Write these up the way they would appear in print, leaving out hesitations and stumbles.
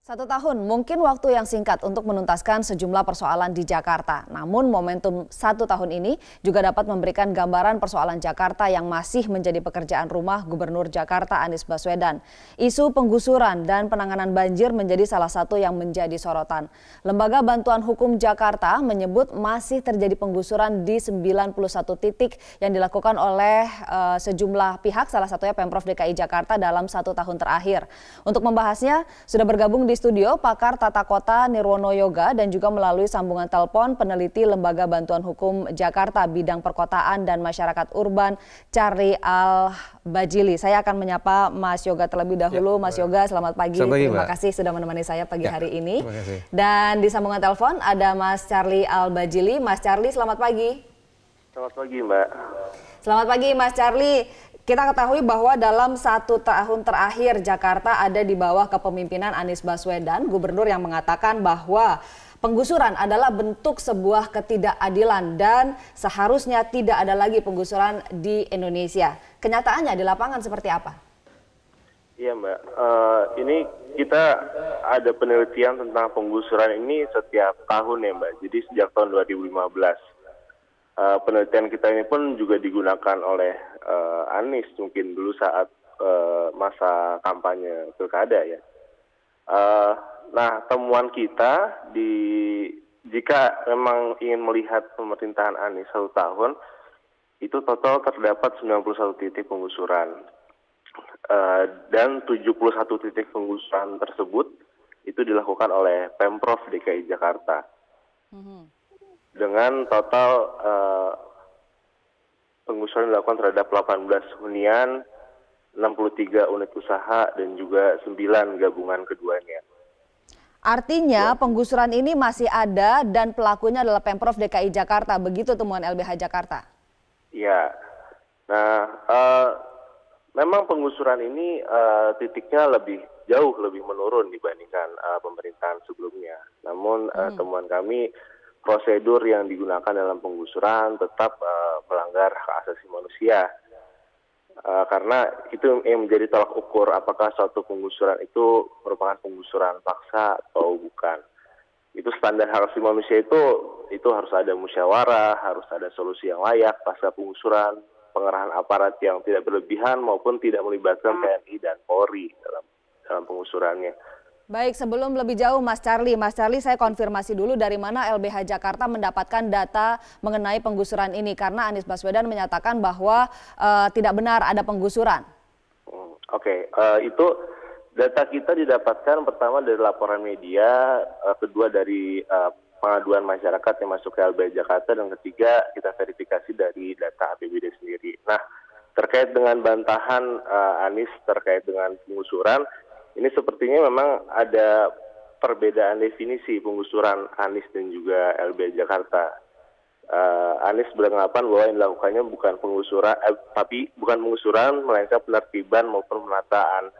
1 tahun mungkin waktu yang singkat untuk menuntaskan sejumlah persoalan di Jakarta. Namun momentum 1 tahun ini juga dapat memberikan gambaran persoalan Jakarta yang masih menjadi pekerjaan rumah Gubernur Jakarta Anies Baswedan. Isu penggusuran dan penanganan banjir menjadi salah satu yang menjadi sorotan. Lembaga Bantuan Hukum Jakarta menyebut masih terjadi penggusuran di 91 titik yang dilakukan oleh sejumlah pihak, salah satunya Pemprov DKI Jakarta dalam 1 tahun terakhir. Untuk membahasnya sudah bergabung di studio pakar tata kota Nirwono Yoga dan juga melalui sambungan telepon peneliti Lembaga Bantuan Hukum Jakarta bidang perkotaan dan masyarakat urban Charlie Al-Bajili. Saya akan menyapa Mas Yoga terlebih dahulu. Mas Yoga, selamat pagi. Terima kasih sudah menemani saya pagi hari ini. Dan di sambungan telepon ada Mas Charlie Al-Bajili. Mas Charlie, selamat pagi. Selamat pagi, Mbak. Selamat pagi, Mas Charlie. Kita ketahui bahwa dalam 1 tahun terakhir Jakarta ada di bawah kepemimpinan Anies Baswedan, gubernur yang mengatakan bahwa penggusuran adalah bentuk sebuah ketidakadilan dan seharusnya tidak ada lagi penggusuran di Indonesia. Kenyataannya di lapangan seperti apa? Iya, Mbak. Ini kita ada penelitian tentang penggusuran ini setiap tahun ya, Mbak. Jadi sejak tahun 2015. Penelitian kita ini pun juga digunakan oleh Anies mungkin dulu saat masa kampanye pilkada ya. Nah, temuan kita jika memang ingin melihat pemerintahan Anies 1 tahun, itu total terdapat 91 titik penggusuran. Dan 71 titik penggusuran tersebut itu dilakukan oleh Pemprov DKI Jakarta. Dengan total penggusuran dilakukan terhadap 18 hunian, 63 unit usaha, dan juga 9 gabungan keduanya. Artinya penggusuran ini masih ada dan pelakunya adalah Pemprov DKI Jakarta, begitu temuan LBH Jakarta? Iya. Nah, memang penggusuran ini titiknya jauh lebih menurun dibandingkan pemerintahan sebelumnya. Namun temuan kami, prosedur yang digunakan dalam penggusuran tetap melanggar hak asasi manusia. Karena itu yang menjadi tolak ukur apakah suatu penggusuran itu merupakan penggusuran paksa atau bukan. Itu standar hak asasi manusia itu harus ada musyawarah, harus ada solusi yang layak pasca penggusuran, pengerahan aparat yang tidak berlebihan maupun tidak melibatkan TNI dan Polri dalam penggusurannya. Baik, sebelum lebih jauh Mas Charlie saya konfirmasi dulu dari mana LBH Jakarta mendapatkan data mengenai penggusuran ini, karena Anies Baswedan menyatakan bahwa tidak benar ada penggusuran. Itu data kita didapatkan pertama dari laporan media, kedua dari pengaduan masyarakat yang masuk ke LBH Jakarta, dan ketiga kita verifikasi dari data APBD sendiri. Nah, terkait dengan bantahan Anies terkait dengan penggusuran, ini sepertinya memang ada perbedaan definisi penggusuran Anies dan juga LBH Jakarta. Anies beranggapan bahwa yang dilakukannya bukan penggusuran, melainkan penertiban maupun penataan.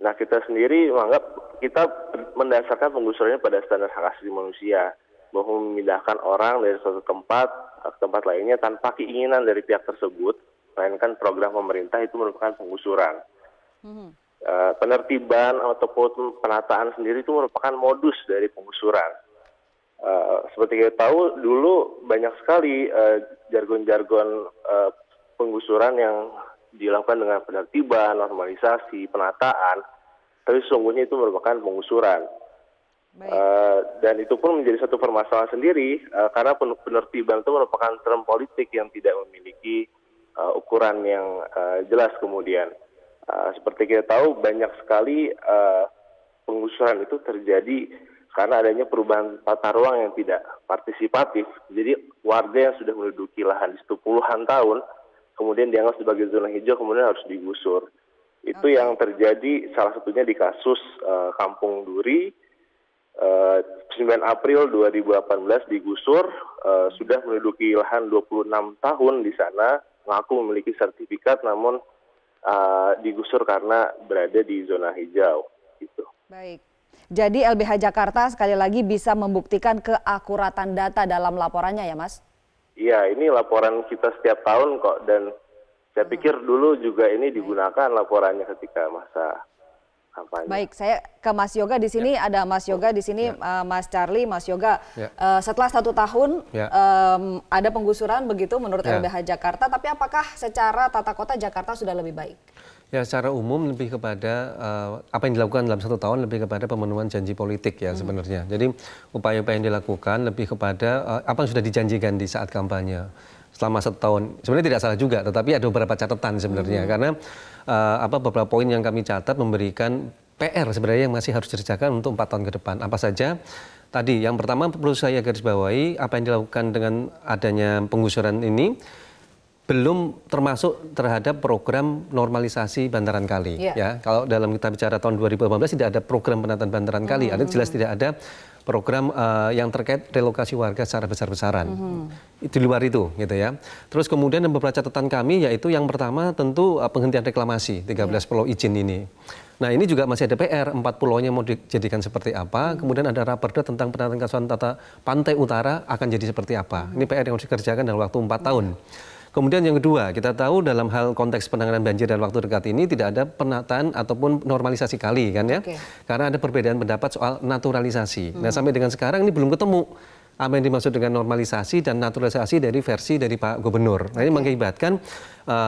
Nah, kita sendiri menganggap kita mendasarkan penggusurannya pada standar hak asasi manusia, bahwa memindahkan orang dari suatu tempat ke tempat lainnya tanpa keinginan dari pihak tersebut, melainkan program pemerintah, itu merupakan penggusuran. Penertiban ataupun penataan sendiri itu merupakan modus dari penggusuran. Seperti kita tahu, dulu banyak sekali jargon-jargon penggusuran yang dilakukan dengan penertiban, normalisasi, penataan, tapi sesungguhnya itu merupakan penggusuran. Dan itu pun menjadi satu permasalahan sendiri, karena penertiban itu merupakan term politik yang tidak memiliki ukuran yang jelas kemudian. Seperti kita tahu, banyak sekali penggusuran itu terjadi karena adanya perubahan tata ruang yang tidak partisipatif. Jadi warga yang sudah menduduki lahan di situ puluhan tahun, kemudian dianggap sebagai zona hijau, kemudian harus digusur. Itu yang terjadi salah satunya di kasus Kampung Duri, 9 April 2018 digusur, sudah menduduki lahan 26 tahun di sana, mengaku memiliki sertifikat, namun digusur karena berada di zona hijau. Gitu. Baik, jadi LBH Jakarta sekali lagi bisa membuktikan keakuratan data dalam laporannya ya, Mas? Iya, ini laporan kita setiap tahun kok, dan saya pikir dulu juga ini digunakan laporannya ketika masa kampanye. Baik, saya ke Mas Yoga di sini, ada Mas Yoga di sini, Mas Charlie, Mas Yoga. Setelah 1 tahun ada penggusuran begitu menurut LBH Jakarta, tapi apakah secara tata kota Jakarta sudah lebih baik? Ya, secara umum lebih kepada apa yang dilakukan dalam 1 tahun lebih kepada pemenuhan janji politik ya sebenarnya. Jadi upaya-upaya yang dilakukan lebih kepada apa yang sudah dijanjikan di saat kampanye selama 1 tahun. Sebenarnya tidak salah juga, tetapi ada beberapa catatan sebenarnya karena beberapa poin yang kami catat memberikan PR sebenarnya yang masih harus dikerjakan untuk 4 tahun ke depan. Apa saja? Tadi yang pertama perlu saya garis bawahi, apa yang dilakukan dengan adanya penggusuran ini belum termasuk terhadap program normalisasi bantaran kali. Ya, kalau dalam kita bicara tahun 2018 tidak ada program penataan bantaran kali, ada jelas tidak ada program yang terkait relokasi warga secara besar-besaran. Di luar itu, gitu ya. Terus kemudian beberapa catatan kami yaitu yang pertama tentu penghentian reklamasi 13 pulau izin ini. Nah, ini juga masih ada PR, 4 pulaunya mau dijadikan seperti apa, kemudian ada raperda tentang penataan kawasan tata pantai utara akan jadi seperti apa. Ini PR yang harus dikerjakan dalam waktu 4 tahun. Kemudian yang kedua, kita tahu dalam hal konteks penanganan banjir dalam waktu dekat ini tidak ada penataan ataupun normalisasi kali kan ya. Karena ada perbedaan pendapat soal naturalisasi. Nah, sampai dengan sekarang ini belum ketemu apa yang dimaksud dengan normalisasi dan naturalisasi dari versi dari Pak Gubernur. Nah, ini mengakibatkan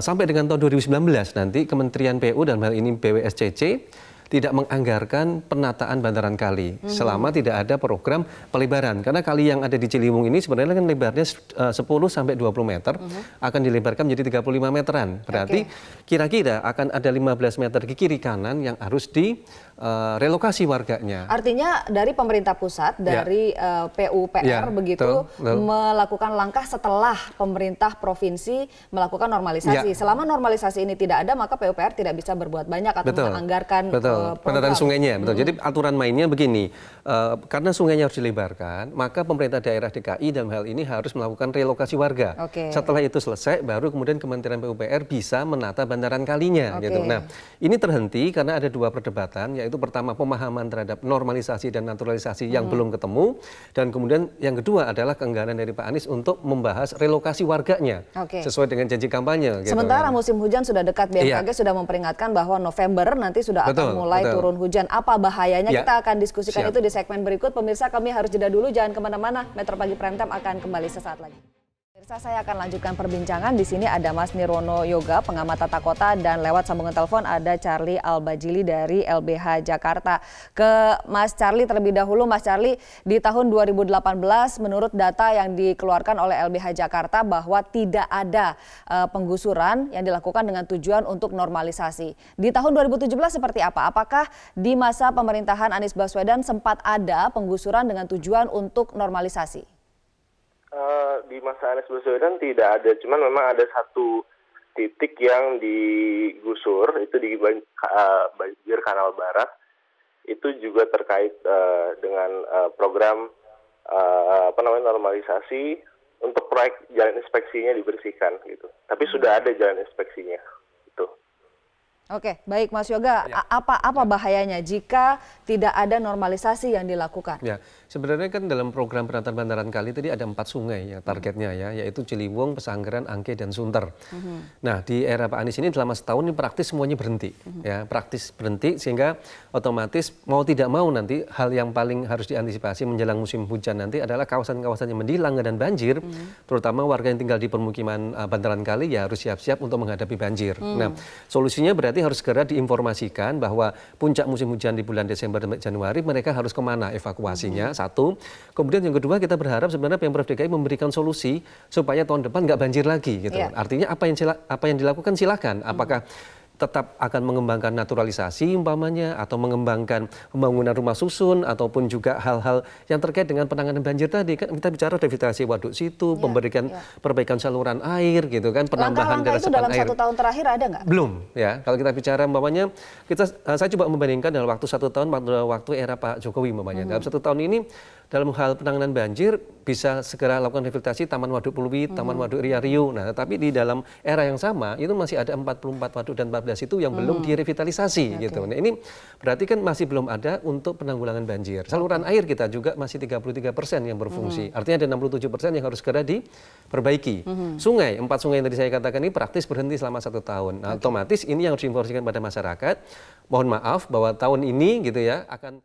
sampai dengan tahun 2019 nanti Kementerian PU dalam hal ini BWSCC tidak menganggarkan penataan bantaran kali selama tidak ada program pelebaran. Karena kali yang ada di Ciliwung ini sebenarnya kan lebarnya 10 sampai 20 meter, akan dilebarkan menjadi 35 meteran. Berarti kira-kira akan ada 15 meter ke kiri kanan yang harus direlokasi warganya. Artinya dari pemerintah pusat, dari PUPR begitu melakukan langkah setelah pemerintah provinsi melakukan normalisasi. Selama normalisasi ini tidak ada, maka PUPR tidak bisa berbuat banyak atau menganggarkan penataan sungainya. Jadi aturan mainnya begini, karena sungainya harus dilebarkan, maka pemerintah daerah DKI dalam hal ini harus melakukan relokasi warga. Setelah itu selesai, baru kemudian Kementerian PUPR bisa menata bantaran kalinya. Gitu. Nah, ini terhenti karena ada 2 perdebatan, yaitu pertama pemahaman terhadap normalisasi dan naturalisasi yang belum ketemu, dan kemudian yang kedua adalah keengganan dari Pak Anies untuk membahas relokasi warganya sesuai dengan janji kampanye. Gitu. Sementara musim hujan sudah dekat, BMKG sudah memperingatkan bahwa November nanti sudah akan mulai turun hujan. Apa bahayanya? Kita akan diskusikan itu di segmen berikut. Pemirsa, kami harus jeda dulu, jangan kemana-mana. Metro Pagi Prime Time akan kembali sesaat lagi. Pemirsa, saya akan lanjutkan perbincangan. Di sini ada Mas Nirwono Yoga, pengamat tata kota, dan lewat sambungan telepon ada Charlie Albajili dari LBH Jakarta. Ke Mas Charlie terlebih dahulu. Mas Charlie, di tahun 2018 menurut data yang dikeluarkan oleh LBH Jakarta bahwa tidak ada penggusuran yang dilakukan dengan tujuan untuk normalisasi. Di tahun 2017 seperti apa? Apakah di masa pemerintahan Anies Baswedan sempat ada penggusuran dengan tujuan untuk normalisasi? Di masa Anies Baswedan tidak ada, cuman memang ada 1 titik yang digusur, itu di banjir Kanal Barat. Itu juga terkait dengan program normalisasi untuk proyek jalan inspeksinya dibersihkan gitu. Tapi sudah ada jalan inspeksinya. Itu. Oke, baik Mas Yoga, apa bahayanya jika tidak ada normalisasi yang dilakukan? Ya, sebenarnya kan dalam program penataan bantaran kali tadi ada 4 sungai ya targetnya ya, yaitu Ciliwung, Pesanggeran, Angke, dan Sunter. Nah, di era Pak Anies ini selama setahun ini praktis semuanya berhenti, ya praktis berhenti sehingga otomatis mau tidak mau nanti hal yang paling harus diantisipasi menjelang musim hujan nanti adalah kawasan-kawasan yang menjadi langganan banjir, terutama warga yang tinggal di permukiman bantaran kali ya harus siap-siap untuk menghadapi banjir. Nah, solusinya berarti harus segera diinformasikan bahwa puncak musim hujan di bulan Desember sampai Januari mereka harus kemana evakuasinya. 1. Kemudian yang kedua kita berharap sebenarnya Pemprov DKI memberikan solusi supaya tahun depan nggak banjir lagi gitu. Artinya apa yang dilakukan silakan. Apakah tetap akan mengembangkan naturalisasi umpamanya atau mengembangkan pembangunan rumah susun ataupun juga hal-hal yang terkait dengan penanganan banjir tadi kan kita bicara revitalisasi waduk situ, pemberikan perbaikan saluran air gitu kan, penambahan daerah sepan air. Dalam 1 tahun terakhir ada nggak? Belum ya. Kalau kita bicara umpamanya saya coba membandingkan dalam waktu 1 tahun waktu era Pak Jokowi umpamanya. Dalam 1 tahun ini dalam hal penanganan banjir bisa segera lakukan rehabilitasi Taman Waduk Pluit, Taman Waduk Ria Riu. Nah, tapi di dalam era yang sama itu masih ada 44 waduk dan 14 itu yang belum direvitalisasi gitu. Nah, ini berarti kan masih belum ada untuk penanggulangan banjir. Saluran air kita juga masih 33% yang berfungsi. Artinya ada 67% yang harus segera diperbaiki. Sungai, 4 sungai yang tadi saya katakan ini praktis berhenti selama 1 tahun. Nah, otomatis ini yang harus diinformasikan pada masyarakat. Mohon maaf bahwa tahun ini gitu ya akan